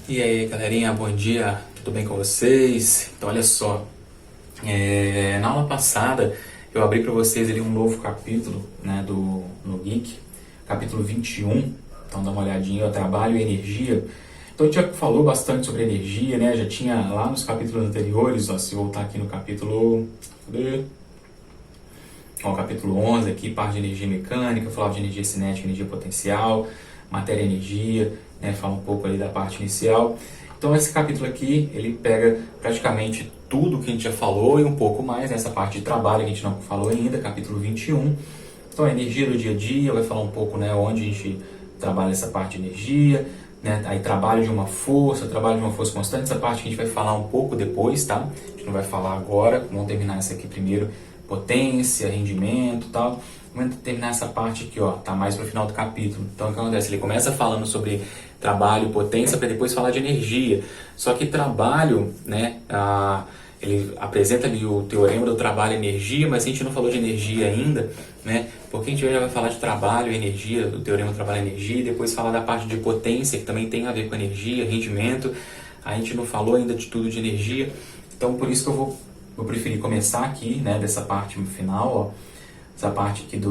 E aí, galerinha, bom dia, tudo bem com vocês? Então, olha só, na aula passada eu abri para vocês ali um novo capítulo, né, no Geek, capítulo 21. Então, dá uma olhadinha, ó, trabalho e energia. Então, a gente já falou bastante sobre energia, né? Já tinha lá nos capítulos anteriores, ó, se voltar aqui no capítulo, cadê? Ó, capítulo 11 aqui, parte de energia mecânica, falava de energia cinética, energia potencial, matéria e energia, né, fala um pouco ali da parte inicial. Então esse capítulo aqui, ele pega praticamente tudo que a gente já falou e um pouco mais, nessa parte de trabalho que a gente não falou ainda, capítulo 21. Então a energia do dia a dia, vai falar um pouco, né, onde a gente trabalha essa parte de energia, né, aí trabalho de uma força constante, essa parte que a gente vai falar um pouco depois, tá? A gente não vai falar agora, vamos terminar essa aqui primeiro, potência, rendimento e tal. Vamos terminar essa parte aqui, ó, tá mais pro final do capítulo. Então o que acontece? Ele começa falando sobre trabalho, potência, para depois falar de energia. Só que trabalho, né, ele apresenta ali o teorema do trabalho e energia, mas a gente não falou de energia ainda, né? Porque a gente já vai falar de trabalho e energia, do teorema do trabalho e energia, e depois falar da parte de potência, que também tem a ver com energia, rendimento. A gente não falou ainda de tudo de energia, então por isso que eu preferi começar aqui, né, dessa parte final, ó, essa parte aqui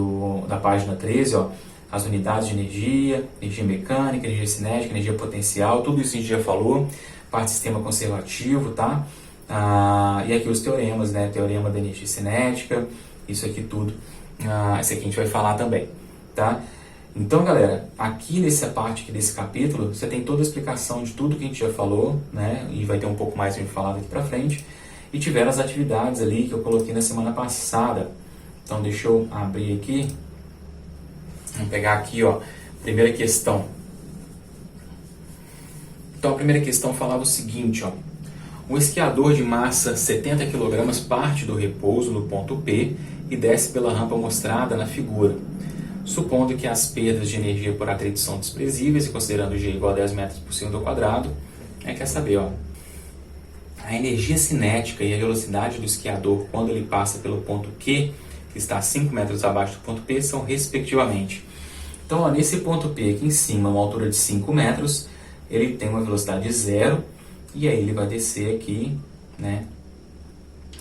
da página 13, ó, as unidades de energia, energia mecânica, energia cinética, energia potencial, tudo isso a gente já falou, parte do sistema conservativo, tá? E aqui os teoremas, né, teorema da energia cinética, isso aqui tudo, esse aqui a gente vai falar também, tá? Então, galera, aqui nessa parte aqui desse capítulo, você tem toda a explicação de tudo que a gente já falou, né, e vai ter um pouco mais a gente falar daqui pra frente, e tiveram as atividades ali que eu coloquei na semana passada. Então deixa eu abrir aqui, vamos pegar aqui, ó, primeira questão. Então a primeira questão falava o seguinte, ó, um esquiador de massa 70 kg parte do repouso no ponto P e desce pela rampa mostrada na figura. Supondo que as perdas de energia por atrito são desprezíveis e considerando G igual a 10 metros por segundo ao quadrado, quer saber, ó, a energia cinética e a velocidade do esquiador quando ele passa pelo ponto Q, que está a 5 metros abaixo do ponto P, são respectivamente. Então, ó, nesse ponto P aqui em cima, uma altura de 5 metros, ele tem uma velocidade zero, e aí ele vai descer aqui, né?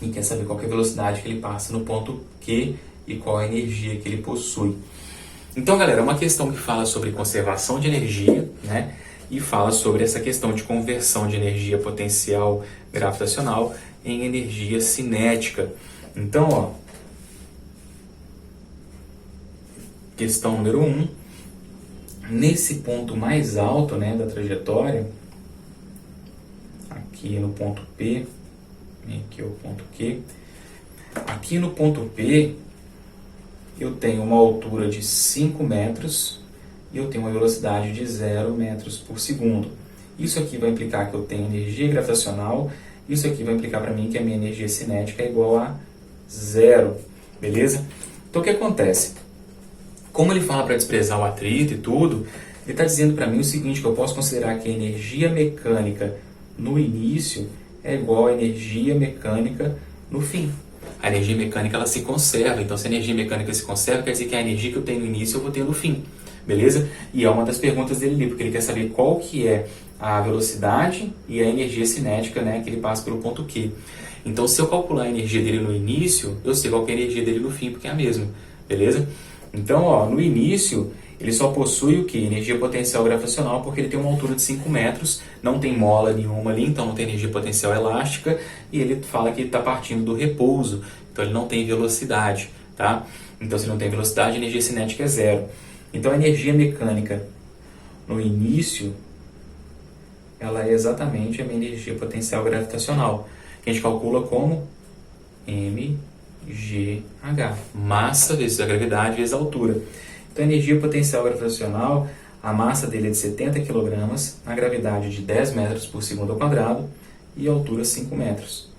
E quer saber qual que é a velocidade que ele passa no ponto Q e qual a energia que ele possui. Então, galera, é uma questão que fala sobre conservação de energia, né? E fala sobre essa questão de conversão de energia potencial gravitacional em energia cinética. Então, ó, questão número 1, nesse ponto mais alto, né, da trajetória, aqui no ponto P, aqui é o ponto Q, aqui no ponto P eu tenho uma altura de 5 metros e eu tenho uma velocidade de 0 metros por segundo. Isso aqui vai implicar que eu tenho energia gravitacional, isso aqui vai implicar para mim que a minha energia cinética é igual a zero, beleza? Então o que acontece? Como ele fala para desprezar o atrito e tudo, ele está dizendo para mim o seguinte, que eu posso considerar que a energia mecânica no início é igual à energia mecânica no fim. A energia mecânica ela se conserva, então se a energia mecânica se conserva, quer dizer que a energia que eu tenho no início eu vou ter no fim, beleza? E é uma das perguntas dele ali, porque ele quer saber qual que é a velocidade e a energia cinética, né, que ele passa pelo ponto Q. Então se eu calcular a energia dele no início, eu sei qual que é a energia dele no fim, porque é a mesma, beleza? Então, ó, no início, ele só possui o que? Energia potencial gravitacional, porque ele tem uma altura de 5 metros, não tem mola nenhuma ali, então não tem energia potencial elástica, e ele fala que ele está partindo do repouso, então ele não tem velocidade, tá? Então, se não tem velocidade, a energia cinética é zero. Então, a energia mecânica no início, ela é exatamente a minha energia potencial gravitacional, que a gente calcula como mgh, massa vezes a gravidade vezes a altura. Então, a energia potencial gravitacional, a massa dele é de 70 kg, a gravidade de 10 metros por segundo ao quadrado e a altura 5 metros.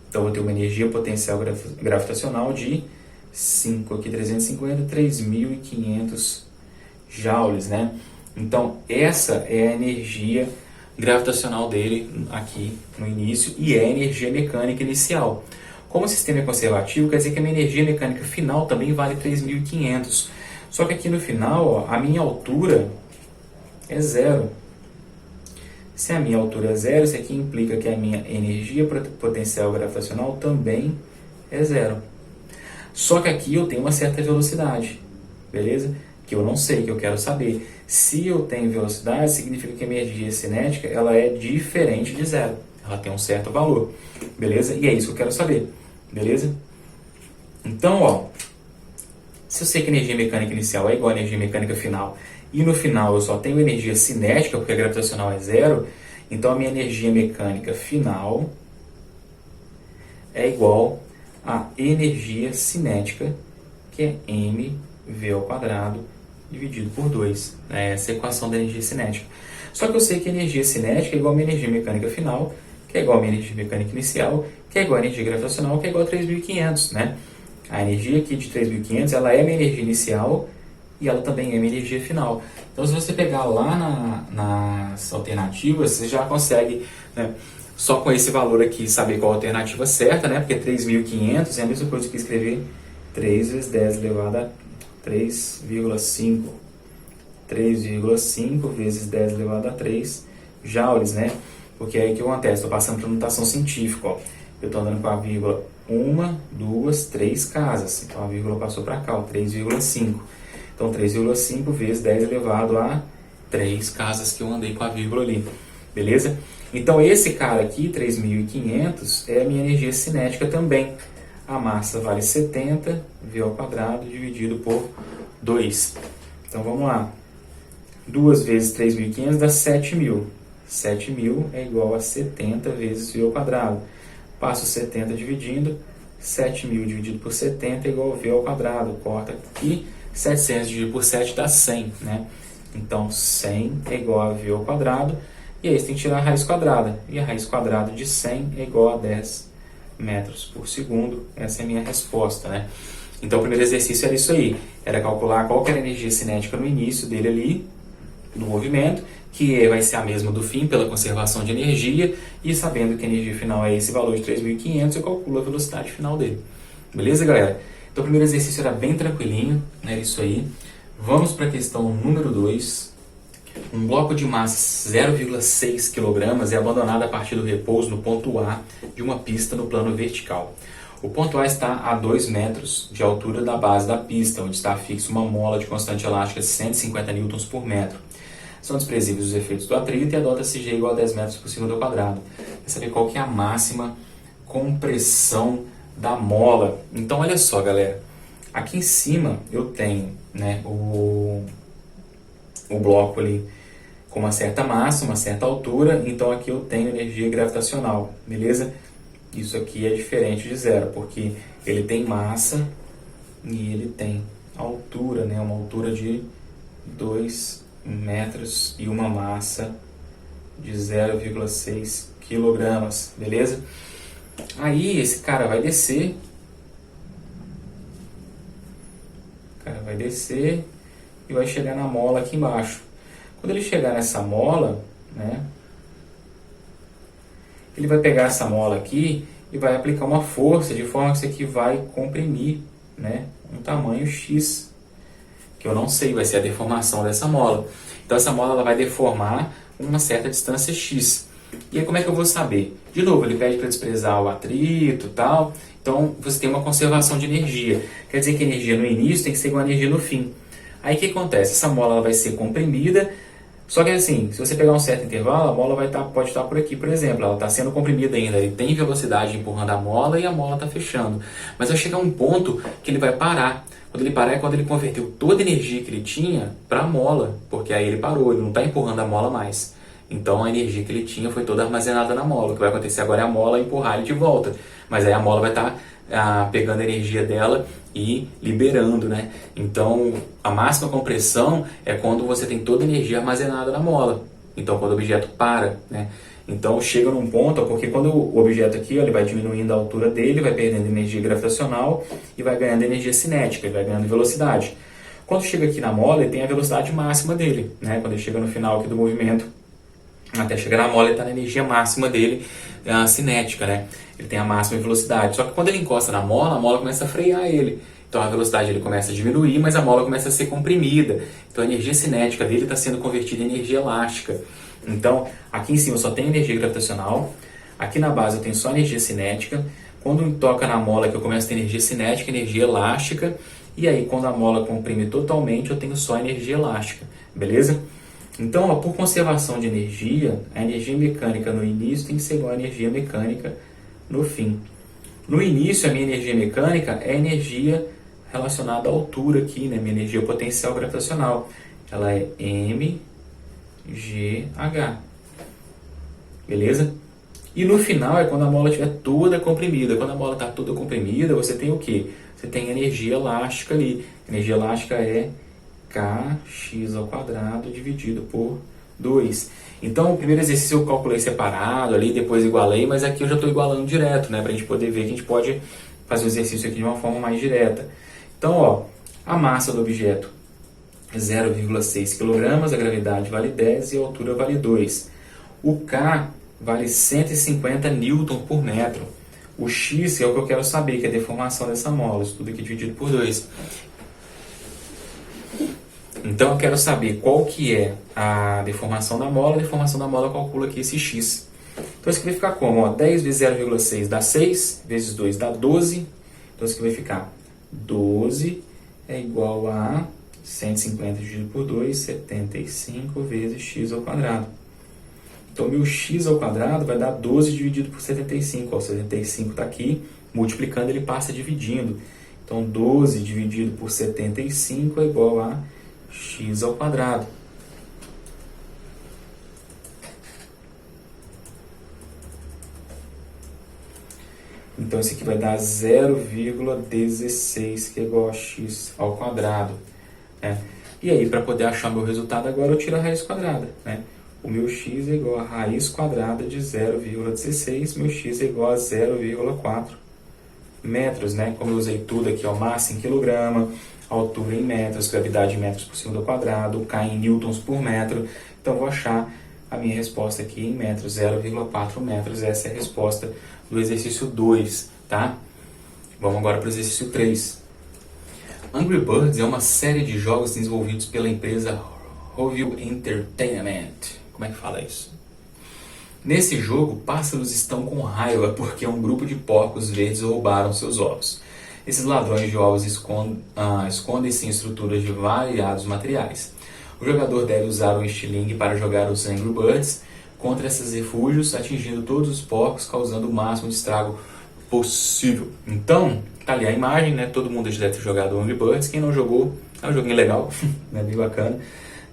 Então, eu vou ter uma energia potencial gravitacional de 5 aqui, 350, 3.500 joules, né? Então, essa é a energia gravitacional dele aqui no início e é a energia mecânica inicial. Como o sistema é conservativo, quer dizer que a minha energia mecânica final também vale 3.500. Só que aqui no final, ó, a minha altura é zero. Se a minha altura é zero, isso aqui implica que a minha energia potencial gravitacional também é zero. Só que aqui eu tenho uma certa velocidade, beleza? Que eu não sei, que eu quero saber. Se eu tenho velocidade, significa que a minha energia cinética ela é diferente de zero. Ela tem um certo valor, beleza? E é isso que eu quero saber, beleza? Então, ó, se eu sei que a energia mecânica inicial é igual à energia mecânica final, e no final eu só tenho energia cinética, porque a gravitacional é zero, então a minha energia mecânica final é igual à energia cinética, que é mv ao quadrado dividido por 2. Essa é a equação da energia cinética. Só que eu sei que a energia cinética é igual à minha energia mecânica final, que é igual à minha energia mecânica inicial, que é igual à energia gravitacional, que é igual a 3.500, né? A energia aqui de 3.500, ela é minha energia inicial e ela também é minha energia final. Então, se você pegar lá nas alternativas, você já consegue, né, só com esse valor aqui, saber qual a alternativa certa, né? Porque 3.500 é a mesma coisa que escrever 3 vezes 10 elevado a 3,5. 3,5 vezes 10 elevado a 3 joules, né? Porque aí o que acontece? Estou passando para notação científica, ó. Eu estou andando com a vírgula 1, 2, 3 casas. Então a vírgula passou para cá, 3,5. Então 3,5 vezes 10 elevado a 3 casas que eu andei com a vírgula ali. Beleza? Então esse cara aqui, 3.500, é a minha energia cinética também. A massa vale 70 V ao quadrado dividido por 2. Então vamos lá. 2 vezes 3.500 dá 7.000. 7.000 é igual a 70 vezes V ao quadrado. Passo 70 dividindo, 7.000 dividido por 70 é igual a V ao quadrado. Corta aqui, 700 dividido por 7 dá 100, né? Então 100 é igual a V ao quadrado. E aí você tem que tirar a raiz quadrada. E a raiz quadrada de 100 é igual a 10 metros por segundo. Essa é a minha resposta, né? Então o primeiro exercício era isso aí. Era calcular qual que era a energia cinética no início dele ali, do movimento, que vai ser a mesma do fim pela conservação de energia, e sabendo que a energia final é esse valor de 3.500, eu calculo a velocidade final dele. Beleza, galera? Então o primeiro exercício era bem tranquilinho, né? Isso aí. Vamos para a questão número 2. Um bloco de massa 0,6 kg é abandonado a partir do repouso no ponto A de uma pista no plano vertical. O ponto A está a 2 metros de altura da base da pista, onde está fixo uma mola de constante elástica de 150 N por metro. São desprezíveis os efeitos do atrito e adota-se G igual a 10 metros por segundo ao quadrado. Quer saber qual que é a máxima compressão da mola? Então, olha só, galera. Aqui em cima eu tenho, né, o bloco ali com uma certa massa, uma certa altura. Então, aqui eu tenho energia gravitacional, beleza? Isso aqui é diferente de zero, porque ele tem massa e ele tem altura, né? Uma altura de 2 metros e uma massa de 0,6 quilogramas, beleza? Aí esse cara vai descer, e vai chegar na mola aqui embaixo. Quando ele chegar nessa mola, né, ele vai pegar essa mola aqui e vai aplicar uma força de forma que isso aqui vai comprimir, né, um tamanho X, que eu não sei, vai ser a deformação dessa mola. Então essa mola ela vai deformar uma certa distância X. E aí como é que eu vou saber? De novo, ele pede para desprezar o atrito e tal. Então você tem uma conservação de energia. Quer dizer que a energia no início tem que ser igual a energia no fim. Aí o que acontece? Essa mola ela vai ser comprimida. Só que assim, se você pegar um certo intervalo, a mola pode estar por aqui, por exemplo. Ela está sendo comprimida ainda. Ele tem velocidade empurrando a mola e a mola está fechando. Mas vai chegar um ponto que ele vai parar. Quando ele parar é quando ele converteu toda a energia que ele tinha para a mola. Porque aí ele parou, ele não está empurrando a mola mais. Então a energia que ele tinha foi toda armazenada na mola. O que vai acontecer agora é a mola empurrar ele de volta. Mas aí a mola vai estar pegando a energia dela e liberando, né? Então a máxima compressão é quando você tem toda a energia armazenada na mola. Então quando o objeto para, né? Então chega num ponto, porque quando o objeto aqui, ele vai diminuindo a altura dele, vai perdendo energia gravitacional e vai ganhando energia cinética, ele vai ganhando velocidade. Quando chega aqui na mola, ele tem a velocidade máxima dele, né? Quando ele chega no final aqui do movimento, até chegar na mola, ele está na energia máxima dele, cinética, né? Ele tem a máxima velocidade. Só que quando ele encosta na mola, a mola começa a frear ele. Então a velocidade dele começa a diminuir, mas a mola começa a ser comprimida. Então a energia cinética dele está sendo convertida em energia elástica. Então, aqui em cima eu só tenho energia gravitacional, aqui na base eu tenho só energia cinética. Quando toca na mola que eu começo a ter energia cinética, energia elástica, e aí quando a mola comprime totalmente eu tenho só energia elástica, beleza? Então, ó, por conservação de energia, a energia mecânica no início tem que ser igual à energia mecânica no fim. No início, a minha energia mecânica é energia relacionada à altura aqui, né? Minha energia potencial gravitacional. Ela é mgh. Beleza? E no final é quando a mola estiver toda comprimida. Quando a mola está toda comprimida, você tem o quê? Você tem energia elástica ali. Energia elástica é kx² dividido por 2. Então, o primeiro exercício eu calculei separado ali, depois igualei, mas aqui eu já estou igualando direto, né? Para a gente poder ver que a gente pode fazer o exercício aqui de uma forma mais direta. Então, ó, a massa do objeto é 0,6 kg, a gravidade vale 10 e a altura vale 2. O K vale 150 newton por metro. O X é o que eu quero saber, que é a deformação dessa mola, isso tudo aqui dividido por 2. Então eu quero saber qual que é a deformação da mola. A deformação da mola calcula aqui esse x. Então isso aqui vai ficar como? Ó, 10 vezes 0,6 dá 6, vezes 2 dá 12. Então isso aqui vai ficar 12 é igual a 150 dividido por 2, 75 vezes x ao quadrado. Então meu x ao quadrado vai dar 12 dividido por 75. Ó, 75 está aqui, multiplicando ele passa dividindo. Então 12 dividido por 75 é igual a x ao quadrado. Então esse aqui vai dar 0,16, que é igual a x ao quadrado. Né? E aí, para poder achar meu resultado agora, eu tiro a raiz quadrada. Né? O meu x é igual a raiz quadrada de 0,16, meu x é igual a 0,4 metros. Né? Como eu usei tudo aqui, ó, massa em quilograma, altura em metros, gravidade em metros por segundo ao quadrado, K em newtons por metro. Então, vou achar a minha resposta aqui em metros, 0,4 metros. Essa é a resposta do exercício 2, tá? Vamos agora para o exercício 3. Angry Birds é uma série de jogos desenvolvidos pela empresa Rovio Entertainment. Como é que fala isso? Nesse jogo, pássaros estão com raiva porque um grupo de porcos verdes roubaram seus ovos. Esses ladrões de ovos escondem-se em estruturas de variados materiais. O jogador deve usar o estilingue para jogar os Angry Birds contra esses refúgios, atingindo todos os porcos, causando o máximo de estrago possível. Então, tá ali a imagem, né? Todo mundo já deve ter jogado o Angry Birds. Quem não jogou, é um joguinho legal, né? Bem bacana.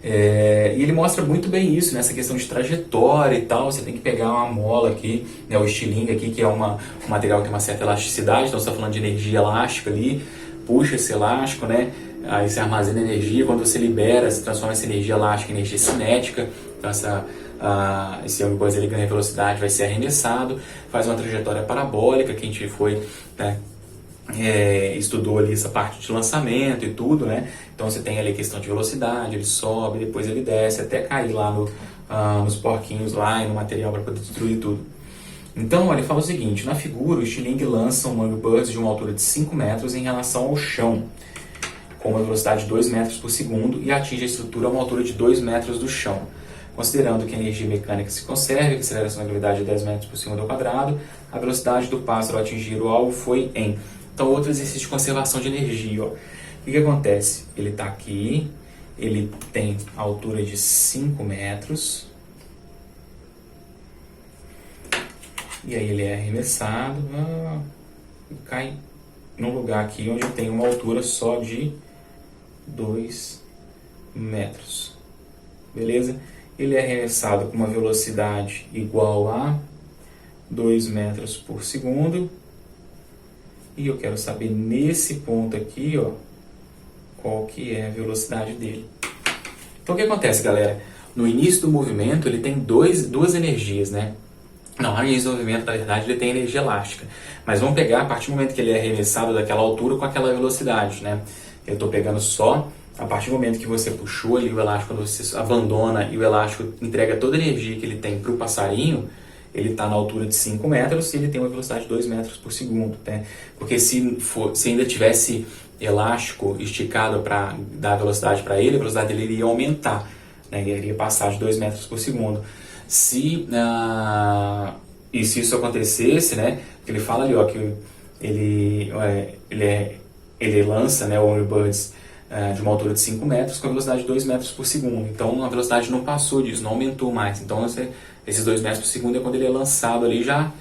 E ele mostra muito bem isso, nessa questão de trajetória e tal. Você tem que pegar uma mola aqui, né, o estilingue aqui, que é um material que tem uma certa elasticidade. Então você está falando de energia elástica ali, puxa esse elástico, né? Aí você armazena energia. Quando você libera, você transforma essa energia elástica em energia cinética. Então esse Angry Birds ele ganha velocidade, vai ser arremessado, faz uma trajetória parabólica, que a gente foi, né, estudou ali essa parte de lançamento e tudo, né? Então você tem ali a questão de velocidade, ele sobe, depois ele desce até cair lá nos porquinhos lá e no material para poder destruir tudo. Então, olha, ele fala o seguinte: na figura o estilingue lança um Angry Birds de uma altura de 5 metros em relação ao chão, com uma velocidade de 2 metros por segundo, e atinge a estrutura a uma altura de 2 metros do chão. Considerando que a energia mecânica se conserve, que a aceleração da gravidade é 10 metros por segundo ao quadrado, a velocidade do pássaro ao atingir o alvo foi em... Então, outro exercício de conservação de energia. Ó. O que acontece? Ele está aqui, ele tem a altura de 5 metros, e aí ele é arremessado, e cai num lugar aqui onde tem uma altura só de 2 metros. Beleza? Ele é arremessado com uma velocidade igual a 2 metros por segundo. E eu quero saber nesse ponto aqui, ó, qual que é a velocidade dele. Então o que acontece, galera? No início do movimento ele tem duas energias, né? Não, no início do movimento, na verdade, ele tem energia elástica. Mas vamos pegar a partir do momento que ele é arremessado daquela altura com aquela velocidade, né? Eu estou pegando só a partir do momento que você puxou ali o elástico, quando você abandona e o elástico entrega toda a energia que ele tem para o passarinho, ele está na altura de 5 metros e ele tem uma velocidade de 2 metros por segundo. Né? Porque se ainda tivesse elástico esticado para dar velocidade para ele, a velocidade dele iria aumentar. né? Ele iria passar de 2 metros por segundo. Se isso acontecesse, né? Ele fala ali, ó, que ele lança, né, o Angry Birds de uma altura de 5 metros com a velocidade de 2 metros por segundo. Então a velocidade não passou disso, não aumentou mais. Então esses 2 metros por segundo é quando ele é lançado ali já,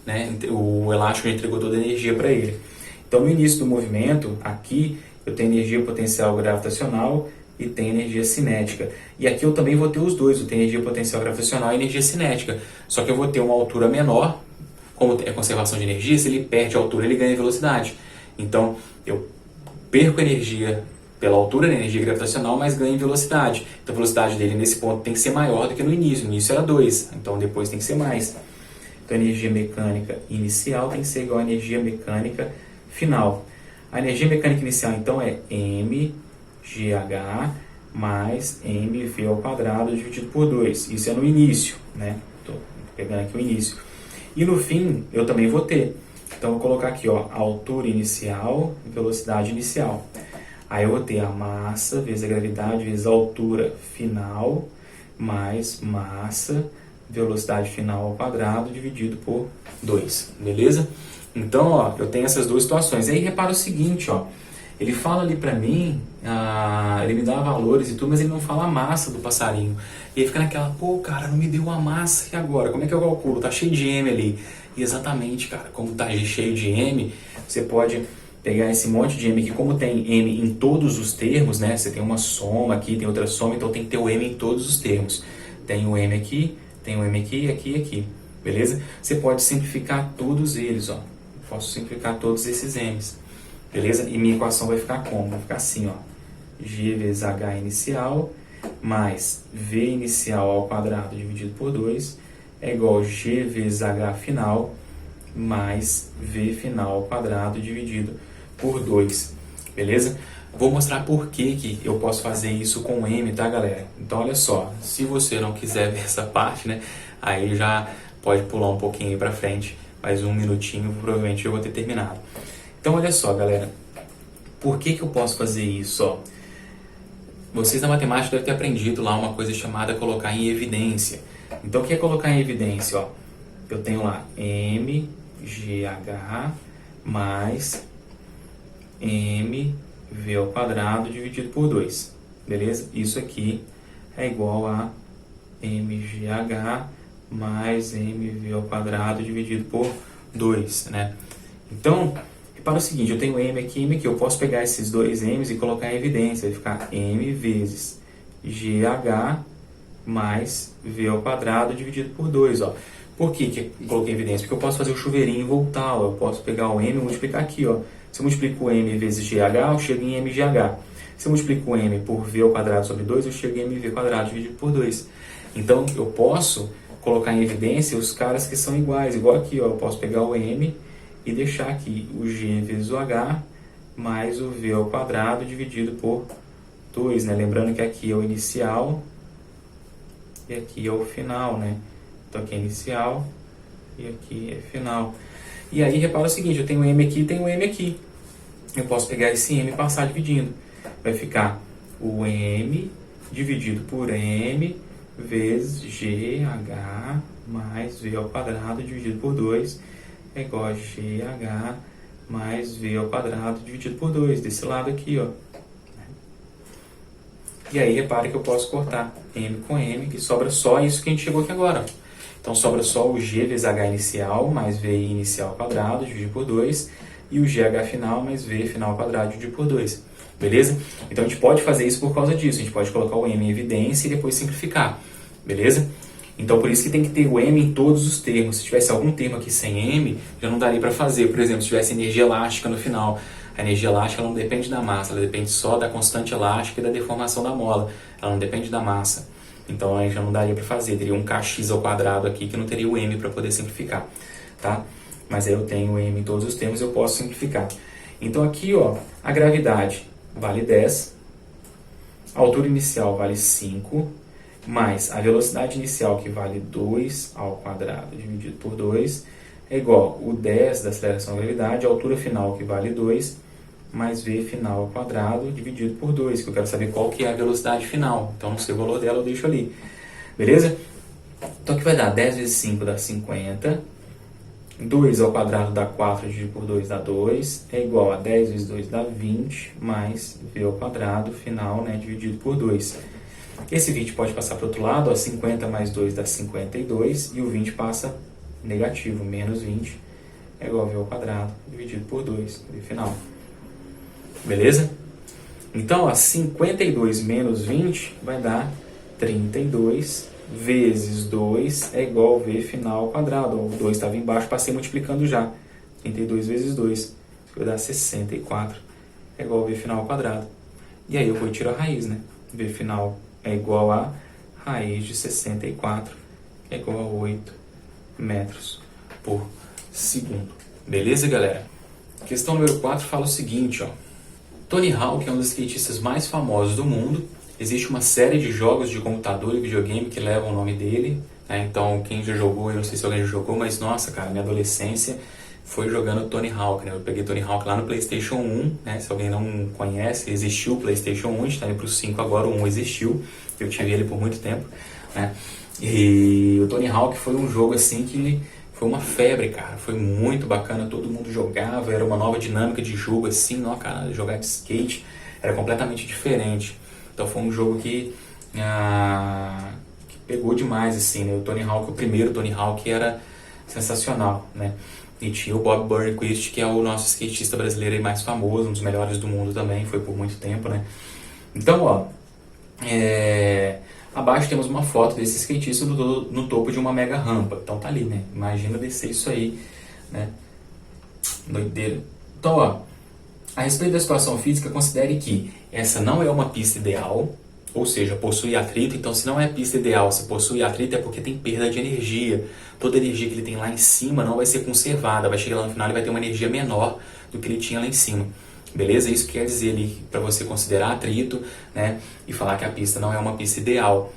né, o elástico já entregou toda a energia para ele. Então no início do movimento, aqui eu tenho energia potencial gravitacional e tem energia cinética. E aqui eu também vou ter os dois, eu tenho energia potencial gravitacional e energia cinética. Só que eu vou ter uma altura menor, como é conservação de energia, se ele perde a altura, ele ganha velocidade. Então, eu perco energia pela altura da energia gravitacional, mas ganho velocidade. Então, a velocidade dele nesse ponto tem que ser maior do que no início. No início era 2, então depois tem que ser mais. Então, a energia mecânica inicial tem que ser igual à energia mecânica final. A energia mecânica inicial, então, é mgh mais mv ao quadrado dividido por 2. Isso é no início, né? Estou pegando aqui o início. E no fim, eu também vou ter. Então, vou colocar aqui, ó, altura inicial e velocidade inicial. Aí eu vou ter a massa vezes a gravidade vezes a altura final mais massa, velocidade final ao quadrado dividido por 2. Beleza? Então, ó, eu tenho essas duas situações. Aí repara o seguinte, ó. Ele fala ali pra mim, ele me dá valores e tudo, mas ele não fala a massa do passarinho. E aí fica naquela, pô, cara, não me deu a massa, e agora? Como é que eu calculo? Tá cheio de M ali. E exatamente, cara, como tá cheio de M, você pode pegar esse monte de M aqui, como tem M em todos os termos, né? Você tem uma soma aqui, tem outra soma, então tem que ter o M em todos os termos. Tem o M aqui, tem o M aqui, aqui e aqui, beleza? Você pode simplificar todos eles, ó. Posso simplificar todos esses M's. Beleza? E minha equação vai ficar como? Vai ficar assim, ó. G vezes H inicial mais V inicial ao quadrado dividido por 2 é igual a G vezes H final mais V final ao quadrado dividido por 2. Beleza? Vou mostrar por que eu posso fazer isso com M, tá, galera? Então, olha só. Se você não quiser ver essa parte, né? Aí já pode pular um pouquinho aí pra frente. Mais um minutinho, provavelmente eu vou ter terminado. Então, olha só, galera, por que eu posso fazer isso? Ó? Vocês na matemática devem ter aprendido lá uma coisa chamada colocar em evidência. Então, o que é colocar em evidência? Ó? Eu tenho lá mgh mais mv ao quadrado dividido por 2, beleza? Isso aqui é igual a mgh mais mv ao quadrado dividido por 2, né? Então, repara o seguinte, eu tenho M aqui, eu posso pegar esses dois M's e colocar em evidência, vai ficar M vezes GH mais V ao quadrado dividido por 2, ó. Por que eu coloquei em evidência? Porque eu posso fazer o chuveirinho e voltar, ó. Eu posso pegar o M e multiplicar aqui, ó. Se eu multiplico o M vezes GH, eu chego em MGH. Se eu multiplico o M por V ao quadrado sobre 2, eu chego em MV ao quadrado dividido por 2. Então, eu posso colocar em evidência os caras que são iguais, igual aqui, ó. Eu posso pegar o M e deixar aqui o G vezes o H mais o V ao quadrado dividido por 2, né? Lembrando que aqui é o inicial e aqui é o final, né? Então aqui é inicial e aqui é final. E aí repara o seguinte, eu tenho M aqui e tenho M aqui. Eu posso pegar esse M e passar dividindo. Vai ficar o M dividido por M vezes GH mais V ao quadrado dividido por 2 é igual a GH mais V ao quadrado dividido por 2, desse lado aqui, ó. E aí, repare que eu posso cortar M com M, e sobra só isso que a gente chegou aqui agora. Então, sobra só o G vezes H inicial mais V inicial ao quadrado dividido por 2, e o GH final mais V final ao quadrado dividido por 2. Beleza? Então, a gente pode fazer isso por causa disso. A gente pode colocar o M em evidência e depois simplificar. Beleza? Então, por isso que tem que ter o M em todos os termos. Se tivesse algum termo aqui sem M, já não daria para fazer. Por exemplo, se tivesse energia elástica no final. A energia elástica ela não depende da massa, ela depende só da constante elástica e da deformação da mola. Ela não depende da massa. Então, aí já não daria para fazer. Teria um kx ao quadrado aqui que não teria o M para poder simplificar. Tá? Mas aí eu tenho o M em todos os termos, eu posso simplificar. Então, aqui, ó, a gravidade vale 10. A altura inicial vale 5. Mais a velocidade inicial, que vale 2 ao quadrado dividido por 2, é igual o 10 da aceleração da gravidade, a altura final, que vale 2, mais v final ao quadrado dividido por 2, que eu quero saber qual que é a velocidade final. Então, não sei o valor dela, eu deixo ali. Beleza? Então, o que vai dar? 10 vezes 5 dá 50. 2 ao quadrado dá 4, dividido por 2 dá 2. É igual a 10 vezes 2 dá 20, mais v ao quadrado final, né, dividido por 2. Esse 20 pode passar para o outro lado, ó, 50 mais 2 dá 52, e o 20 passa negativo, menos 20 é igual a v ao quadrado dividido por 2, v final. Beleza? Então, ó, 52 menos 20 vai dar 32 vezes 2 é igual a v final ao quadrado. O 2 estava embaixo, passei multiplicando já. 32 vezes 2 vai dar 64 é igual a v final ao quadrado. E aí eu vou tirar a raiz, né? v final é igual a raiz de 64, que é igual a 8 metros por segundo. Beleza, galera? Questão número 4 fala o seguinte, ó. Tony Hawk é um dos skatistas mais famosos do mundo. Existe uma série de jogos de computador e videogame que levam o nome dele, né? Então, quem já jogou, eu não sei se alguém já jogou, mas nossa, cara, minha adolescência foi jogando Tony Hawk, né? Eu peguei Tony Hawk lá no PlayStation 1, né? Se alguém não conhece, existiu o PlayStation 1, a gente tá indo pro 5 agora, o 1 existiu, eu tive ele por muito tempo, né? E o Tony Hawk foi um jogo assim que foi uma febre, cara, foi muito bacana, todo mundo jogava, era uma nova dinâmica de jogo assim, ó, cara, jogar de skate era completamente diferente. Então foi um jogo que pegou demais, assim, né? O Tony Hawk, o primeiro Tony Hawk era sensacional, né? E tinha o Bob Burnquist, que é o nosso skatista brasileiro aí mais famoso, um dos melhores do mundo também, foi por muito tempo, né? Então, ó, abaixo temos uma foto desse skatista no topo de uma mega rampa. Então tá ali, né? Imagina descer isso aí, né? Doideira. Então, ó, a respeito da situação física, considere que essa não é uma pista ideal, ou seja, possui atrito. Então, se não é pista ideal, se possui atrito, é porque tem perda de energia. Toda a energia que ele tem lá em cima não vai ser conservada, vai chegar lá no final e vai ter uma energia menor do que ele tinha lá em cima. Beleza? Isso quer dizer ali para você considerar atrito, né? E falar que a pista não é uma pista ideal.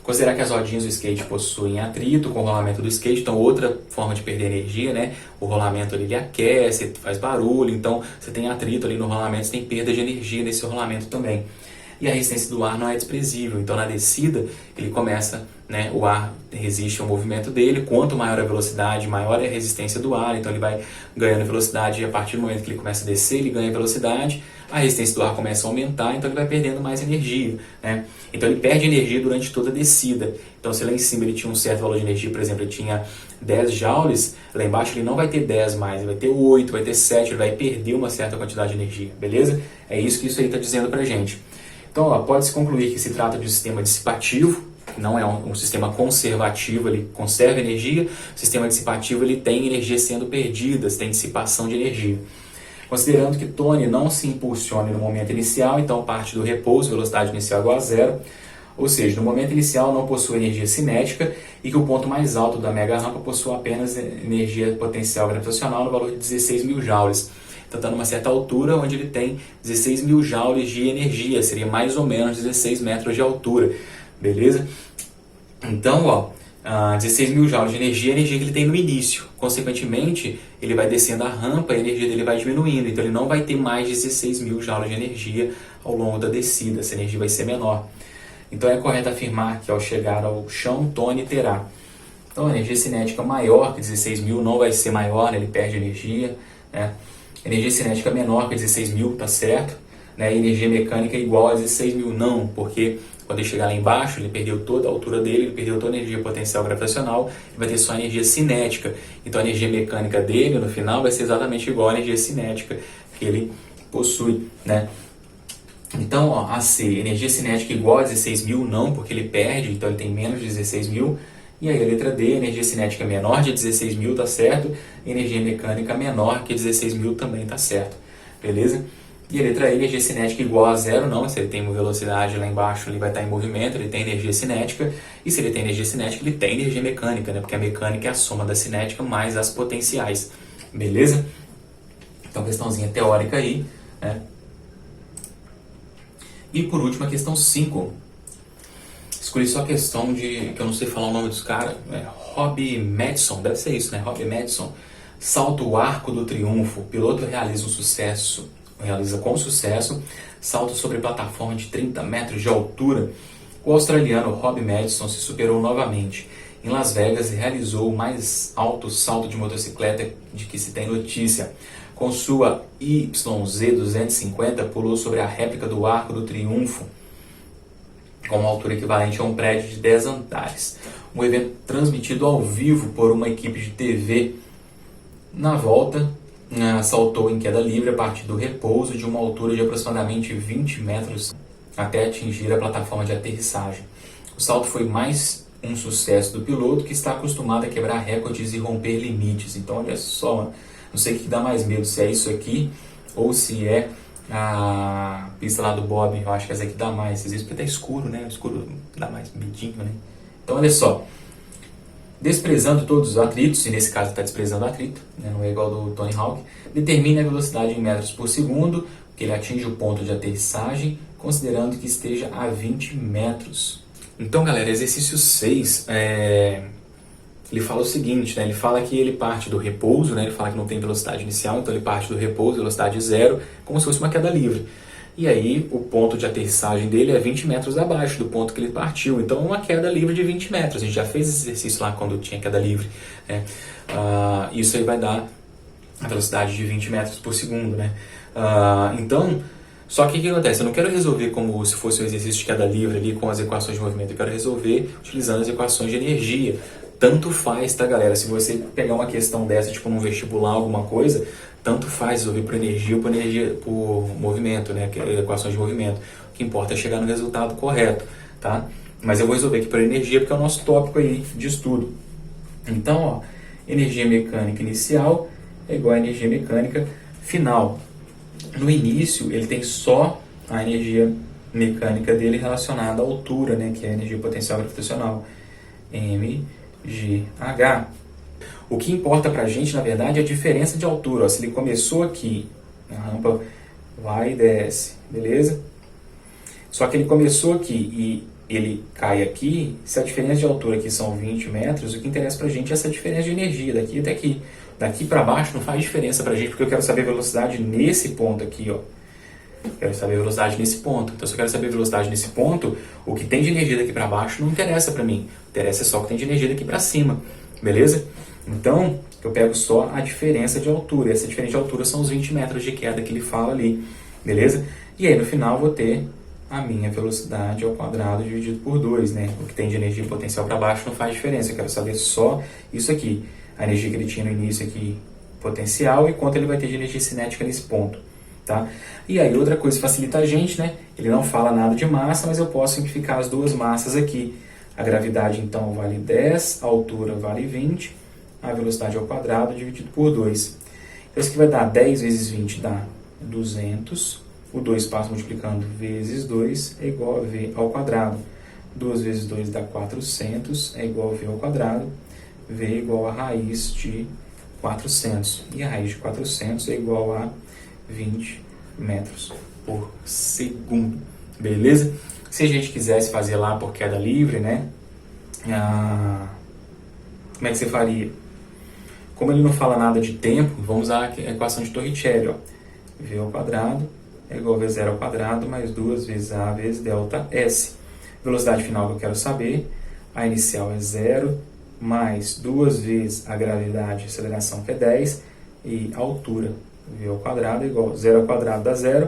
Considerar que as rodinhas do skate possuem atrito com o rolamento do skate, então outra forma de perder energia, né? O rolamento ali, ele aquece, faz barulho, então você tem atrito ali no rolamento, você tem perda de energia nesse rolamento também. E a resistência do ar não é desprezível, então na descida ele começa, né, o ar resiste ao movimento dele, quanto maior a velocidade, maior é a resistência do ar, então ele vai ganhando velocidade e a partir do momento que ele começa a descer, ele ganha velocidade, a resistência do ar começa a aumentar, então ele vai perdendo mais energia, né? Então ele perde energia durante toda a descida. Então se lá em cima ele tinha um certo valor de energia, por exemplo, ele tinha 10 joules, lá embaixo ele não vai ter 10 mais, ele vai ter 8, vai ter 7, ele vai perder uma certa quantidade de energia, beleza? É isso que isso aí está dizendo pra gente. Então, pode-se concluir que se trata de um sistema dissipativo, não é um sistema conservativo, ele conserva energia. O sistema dissipativo ele tem energia sendo perdida, tem dissipação de energia. Considerando que Tony não se impulsione no momento inicial, então parte do repouso, velocidade inicial igual a zero, ou seja, no momento inicial não possui energia cinética e que o ponto mais alto da mega rampa possui apenas energia potencial gravitacional no valor de 16 mil joules. Então está numa certa altura onde ele tem 16 mil joules de energia, seria mais ou menos 16 metros de altura, beleza? Então, ó, 16 mil joules de energia é a energia que ele tem no início. Consequentemente, ele vai descendo a rampa e a energia dele vai diminuindo. Então ele não vai ter mais 16 mil joules de energia ao longo da descida, essa energia vai ser menor. Então é correto afirmar que ao chegar ao chão, Tony terá. Então a energia cinética maior que 16 mil não vai ser maior, né? Ele perde energia, né? Energia cinética menor que 16 mil, tá certo? Né? E energia mecânica igual a 16 mil, não, porque quando ele chegar lá embaixo, ele perdeu toda a altura dele, ele perdeu toda a energia potencial gravitacional, ele vai ter só a energia cinética. Então a energia mecânica dele, no final, vai ser exatamente igual à energia cinética que ele possui, né? Então, ó, AC, energia cinética igual a 16 mil, não, porque ele perde, então ele tem menos de 16 mil. E aí a letra D, energia cinética menor de 16 mil, tá certo? Energia mecânica menor que 16 mil também tá certo, beleza? E a letra E, energia cinética igual a zero, não, se ele tem uma velocidade lá embaixo, ele vai estar em movimento, ele tem energia cinética, e se ele tem energia cinética, ele tem energia mecânica, né? Porque a mecânica é a soma da cinética mais as potenciais, beleza? Então, questãozinha teórica aí, né? E por último, a questão 5. Escolhi só a questão de, que eu não sei falar o nome dos caras, Robbie Madison, deve ser isso, né? Robbie Madison, Salto o Arco do Triunfo. O piloto realiza com sucesso salto sobre plataforma de 30 metros de altura. O australiano Rob Madison se superou novamente. Em Las Vegas, realizou o mais alto salto de motocicleta de que se tem notícia. Com sua YZ250, pulou sobre a réplica do Arco do Triunfo, com uma altura equivalente a um prédio de 10 andares. Um evento transmitido ao vivo por uma equipe de TV. Na volta, saltou em queda livre a partir do repouso de uma altura de aproximadamente 20 metros até atingir a plataforma de aterrissagem. O salto foi mais um sucesso do piloto, que está acostumado a quebrar recordes e romper limites. Então, olha só, não sei o que dá mais medo, se é isso aqui ou se é a pista lá do Bob. Eu acho que essa aqui dá mais, às vezes porque tá escuro, né? O escuro dá mais medinho, né? Então, olha só. Desprezando todos os atritos, e nesse caso está desprezando o atrito, né, não é igual do Tony Hawk, determine a velocidade em metros por segundo, que ele atinge o ponto de aterrissagem, considerando que esteja a 20 metros. Então, galera, exercício 6, ele fala o seguinte, né, ele fala que ele parte do repouso, né, ele fala que não tem velocidade inicial, então ele parte do repouso, velocidade zero, como se fosse uma queda livre. E aí o ponto de aterrissagem dele é 20 metros abaixo do ponto que ele partiu. Então é uma queda livre de 20 metros. A gente já fez esse exercício lá quando tinha queda livre, né? Isso aí vai dar a velocidade de 20 metros por segundo, né? Então, só que o que acontece? Eu não quero resolver como se fosse um exercício de queda livre ali com as equações de movimento. Eu quero resolver utilizando as equações de energia. Tanto faz, tá, galera? Se você pegar uma questão dessa, tipo num vestibular, alguma coisa, tanto faz resolver por energia ou por movimento, né? Equações de movimento. O que importa é chegar no resultado correto, tá? Mas eu vou resolver aqui por energia porque é o nosso tópico aí de estudo. Então, ó, energia mecânica inicial é igual a energia mecânica final. No início, ele tem só a energia mecânica dele relacionada à altura, né? Que é a energia potencial gravitacional, mgh. O que importa pra gente, na verdade, é a diferença de altura. Ó, se ele começou aqui, a rampa vai e desce, beleza? Só que ele começou aqui e ele cai aqui, se a diferença de altura aqui são 20 metros, o que interessa pra gente é essa diferença de energia, daqui até aqui. Daqui para baixo não faz diferença pra gente, porque eu quero saber a velocidade nesse ponto aqui, ó. Quero saber a velocidade nesse ponto. Então, se eu quero saber a velocidade nesse ponto, o que tem de energia daqui para baixo não interessa para mim. Interessa só o que tem de energia daqui para cima, beleza? Então, eu pego só a diferença de altura. Essa diferença de altura são os 20 metros de queda que ele fala ali, beleza? E aí, no final, eu vou ter a minha velocidade ao quadrado dividido por 2, né? O que tem de energia potencial para baixo não faz diferença. Eu quero saber só isso aqui. A energia que ele tinha no início aqui, potencial, e quanto ele vai ter de energia cinética nesse ponto. Tá? E aí outra coisa que facilita a gente, né? Ele não fala nada de massa, mas eu posso simplificar as duas massas aqui. A gravidade então vale 10, a altura vale 20, a velocidade ao quadrado dividido por 2. Então isso aqui vai dar 10 vezes 20 dá 200, o 2 passa multiplicando vezes 2 é igual a V ao quadrado. 2 vezes 2 dá 400, é igual a V ao quadrado. V é igual a raiz de 400. E a raiz de 400 é igual a 20 metros por segundo, beleza? Se a gente quisesse fazer lá por queda livre, né? Como é que você faria? Como ele não fala nada de tempo, vamos usar a equação de Torricelli, ó. V ao quadrado é igual a V0 ao quadrado mais 2 vezes A vezes delta S. Velocidade final que eu quero saber, a inicial é 0, mais 2 vezes a gravidade, a aceleração que é 10, e a altura, V ao quadrado é igual a 0 ao quadrado dá 0,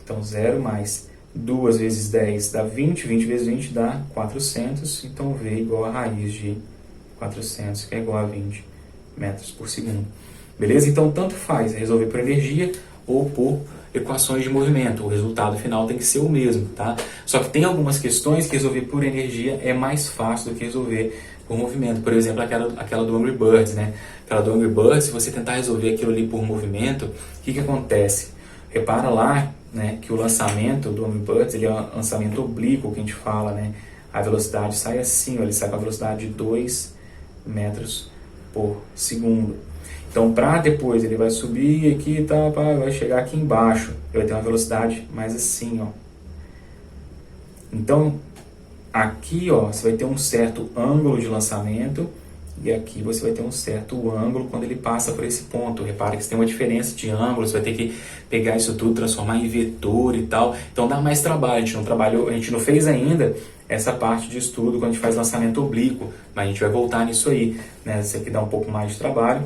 então 0 mais 2 vezes 10 dá 20, 20 vezes 20 dá 400, então V é igual a raiz de 400, que é igual a 20 metros por segundo. Beleza? Então tanto faz resolver por energia ou por equações de movimento, o resultado final tem que ser o mesmo, tá? Só que tem algumas questões que resolver por energia é mais fácil do que resolver por movimento. Por exemplo, aquela do Angry Birds, né? Aquela do Angry Birds, se você tentar resolver aquilo ali por movimento, o que acontece? Repara lá, né, que o lançamento do Angry Birds, ele é um lançamento oblíquo, que a gente fala, né? A velocidade sai assim, ó, ele sai com a velocidade de 2 metros por segundo. Então, para depois, ele vai subir aqui, tá, vai chegar aqui embaixo. Ele vai ter uma velocidade mais assim, ó. Então, aqui, ó, você vai ter um certo ângulo de lançamento e aqui você vai ter um certo ângulo quando ele passa por esse ponto. Repara que você tem uma diferença de ângulo, você vai ter que pegar isso tudo, transformar em vetor e tal. Então dá mais trabalho, a gente não trabalhou, a gente não fez ainda essa parte de estudo quando a gente faz lançamento oblíquo, mas a gente vai voltar nisso aí, né? Isso aqui dá um pouco mais de trabalho.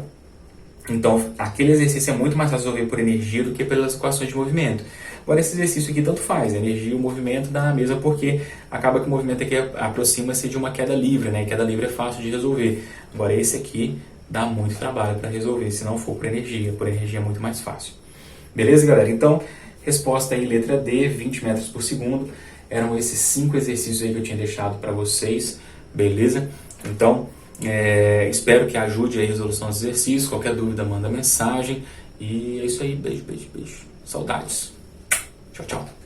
Então, aquele exercício é muito mais fácil resolver por energia do que pelas equações de movimento. Agora, esse exercício aqui tanto faz, a energia e o movimento dá na mesma, porque acaba que o movimento aqui aproxima-se de uma queda livre, né? E queda livre é fácil de resolver. Agora, esse aqui dá muito trabalho para resolver, se não for por energia é muito mais fácil. Beleza, galera? Então, resposta aí, letra D, 20 metros por segundo. Eram esses 5 exercícios aí que eu tinha deixado para vocês, beleza? Então, espero que ajude a resolução dos exercícios. Qualquer dúvida, manda mensagem. E é isso aí. Beijo, beijo, beijo. Saudades. Tchau, tchau.